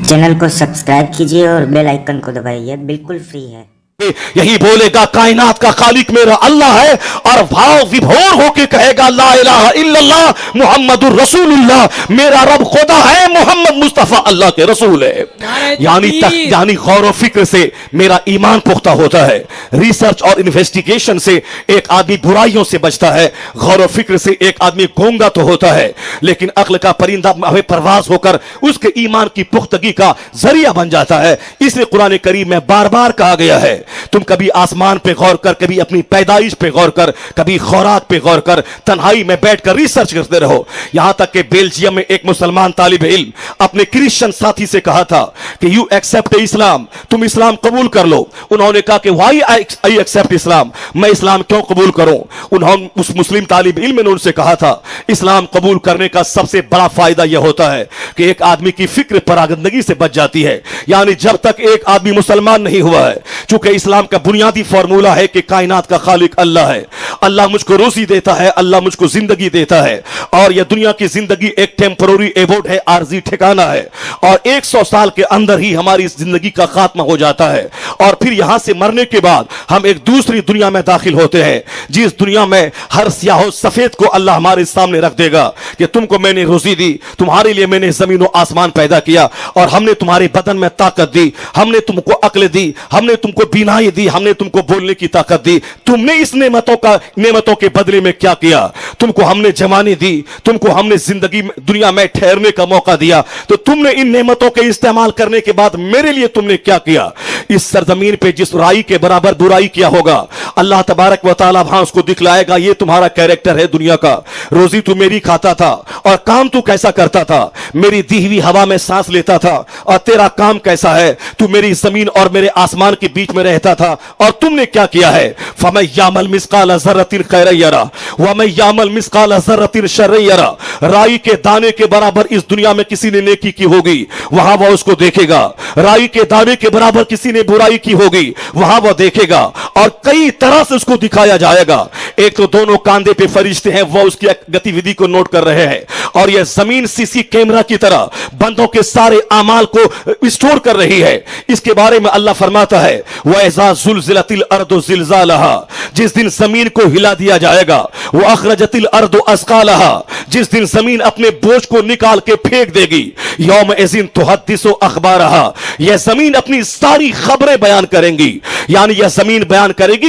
Channel को subscribe कीजिए और बेल आइकन को दबाइए, बिल्कुल फ्री है। यही बोलेगा कायनात का खालिक मेरा अल्लाह है, और भाव विभोर होके कहेगा ला इलाहा इल्लल्लाह मुहम्मदुर रसूलुल्लाह, मेरा रब खुदा है, मोहम्मद मुस्तफा अल्लाह के रसूल है। यानी गौर व फिक्र से मेरा ईमान पुख्ता होता है, रिसर्च और इन्वेस्टिगेशन से एक आदमी बुराइयों से बचता है, गौर व फिक्र से एक आदमी गूंगा तो होता है, लेकिन अक्ल का परिंदा हमें परवाज होकर उसके ईमान की पुख्तगी का जरिया बन जाता है। इसलिए कुरान करीम में बार बार कहा गया है, तुम कभी आसमान पे गौर कर, कभी अपनी पैदाइश पे गौर कर, कभी खुराक पे गौर कर, तन्हाई में बैठकर रिसर्च करते रहो। यहां तक कि बेल्जियम में एक मुसलमान तालिब इल्म अपने क्रिश्चियन साथी से कहा था कि यू एक्सेप्ट इस्लाम, तुम इस्लाम कबूल कर लो। उन्होंने कहा कि व्हाई आई एक्सेप्ट इस्लाम, मैं इस्लाम क्यों कबूल करूं। उन्होंने उस मुस्लिम तालिब इल्म ने उनसे कहा था, इस्लाम कबूल करने का सबसे बड़ा फायदा यह होता है कि एक आदमी की फिक्र परागंदगी से बच जाती है। यानी जब तक एक आदमी मुसलमान नहीं हुआ है, चूंकि इस्लाम का बुनियादी फॉर्मूला है कि कायनात का खालिक अल्लाह है, अल्लाह मुझको रोजी देता है, अल्लाह मुझको जिंदगी देता है, और यह दुनिया की जिंदगी एक टेम्पररी एबोर्ड है, आरजी ठिकाना है, और 100 साल के अंदर ही हमारी जिंदगी का खात्मा हो जाता है, और फिर यहां से मरने के बाद हम एक दूसरी दुनिया में दाखिल होते हैं, जिस दुनिया में हर स्याह सफेद को अल्लाह हमारे सामने रख देगा कि तुमको मैंने रोजी दी, तुम्हारे लिए मैंने जमीन और आसमान पैदा किया, और हमने तुम्हारे बदन में ताकत दी, हमने तुमको अक्ल दी, हमने तुमको बीनाई दी, हमने तुमको बोलने की ताकत दी। तुमने इस नेमतों के बदले में क्या किया? तुमको हमने जवानी दी, तुमको हमने जिंदगी दुनिया में ठहरने का मौका दिया, तो तुमने इन नेमतों के इस्तेमाल करने के बाद मेरे लिए तुमने क्या किया? इस सरजमीन पे जिस राई के बराबर बुराई किया होगा, अल्लाह तबारक व तआला वहां उसको दिखलाएगा, ये तुम्हारा कैरेक्टर है दुनिया का। रोजी तू मेरी खाता था और काम तू कैसा करता था, मेरी दी हुई हवा में सांस लेता था, और तेरा काम कैसा है, तू मेरी जमीन और मेरे आसमान के बीच में रहता था, और तुमने क्या किया है? फमै यामल मिस्काल ज़र्रतिन खैरन यरा वमै यामल मिस्काल ज़र्रतिन शर्रन यरा। राई के दाने के बराबर इस दुनिया में किसी ने नेकी की होगी, वहां वह उसको देखेगा। राई के दाने के बराबर किसी ने बुराई की होगी, वहां वह देखेगा, और कई तरह से उसको दिखाया जाएगा। एक तो दोनों कांधे पे फरिश्ते हैं, वह उसकी गतिविधि को नोट कर रहे हैं, और यह जमीन सीसी कैमरा की तरह बंदों के सारे अमाल को स्टोर कर रही है। इसके बारे में अल्लाह फरमाता है, वइज़ा ज़ुलज़िलतिल अर्दु ज़िलज़ालहा, जिस दिन जमीन को हिला दिया जाएगा, व अखरजतिल अर्दु अस्क़ालहा, जिस दिन जमीन अपने बोझ को निकाल के फेंक देगी, यौमइज़िन तुहद्दिसु अख़बारहा, यह जमीन अपनी सारी खबरें बयान करेंगी। यानी यह जमीन बयान करेगी